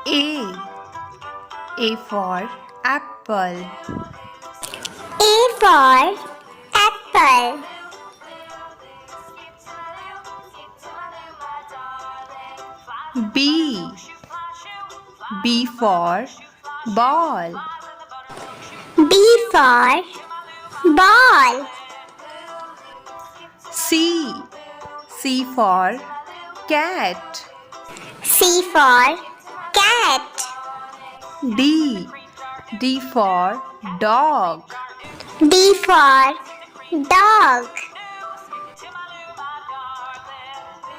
A. A for apple. A for apple. B. B for ball. B for ball. C. C for cat. C for cat. D. D for dog. D for dog.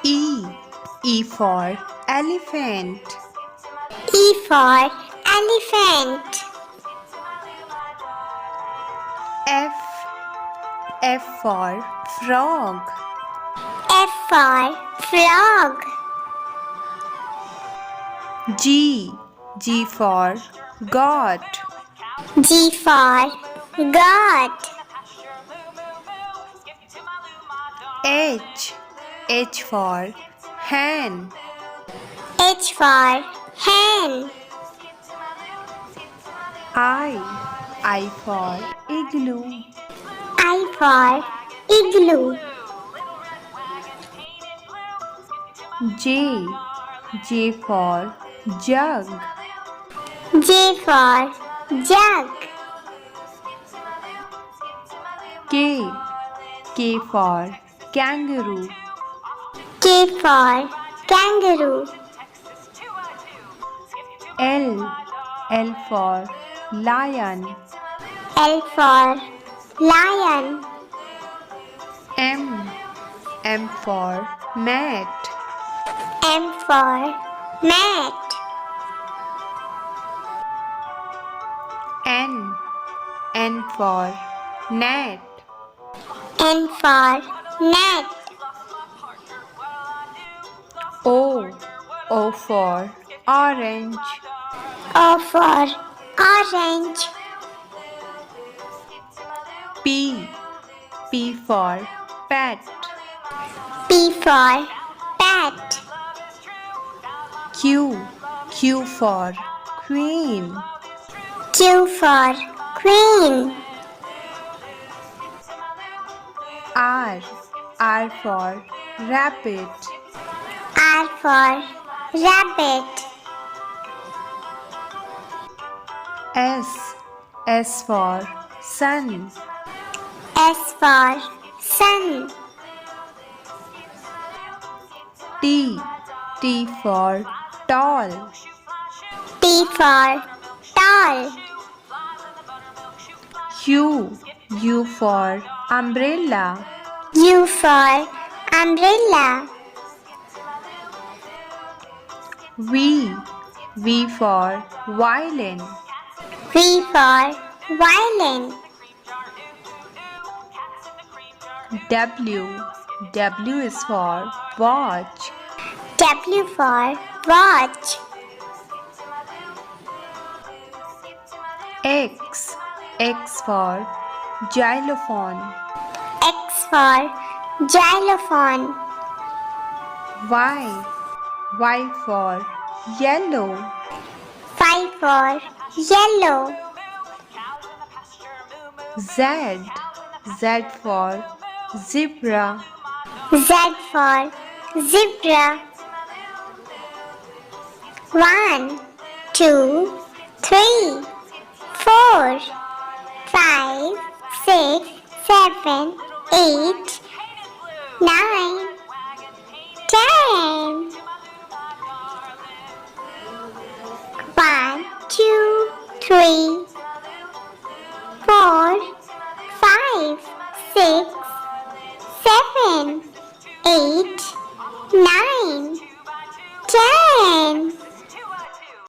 E. E for elephant. E for elephant. F. F for frog. F for frog. G. G for goat. G for goat. H. H for hen. H for hen. I for igloo. I for igloo. J. J for jug. J for jug. K. K for kangaroo. K for kangaroo. L. L for lion. L for lion. M. M for mat. M for mat. N. N for net. N for net. O. O for orange. O for orange. P. P for pet. P for pet. Q. Q for queen. Q for queen. R. R for rabbit. R for rabbit. S. S for sun. S for sun. T. T for tall. T for tall. U. U for umbrella. U for umbrella. V. V for violin. V for violin. W. W is for watch. W for watch. X. X for xylophone. X for xylophone. Y. Y for yellow. Y for yellow. Z. Z for zebra. Z for zebra. 1, 2, 3, 4, 5, 6, 7, 8, 9, 10. 1, 2, 3, 4, 5, 6, 7, 8,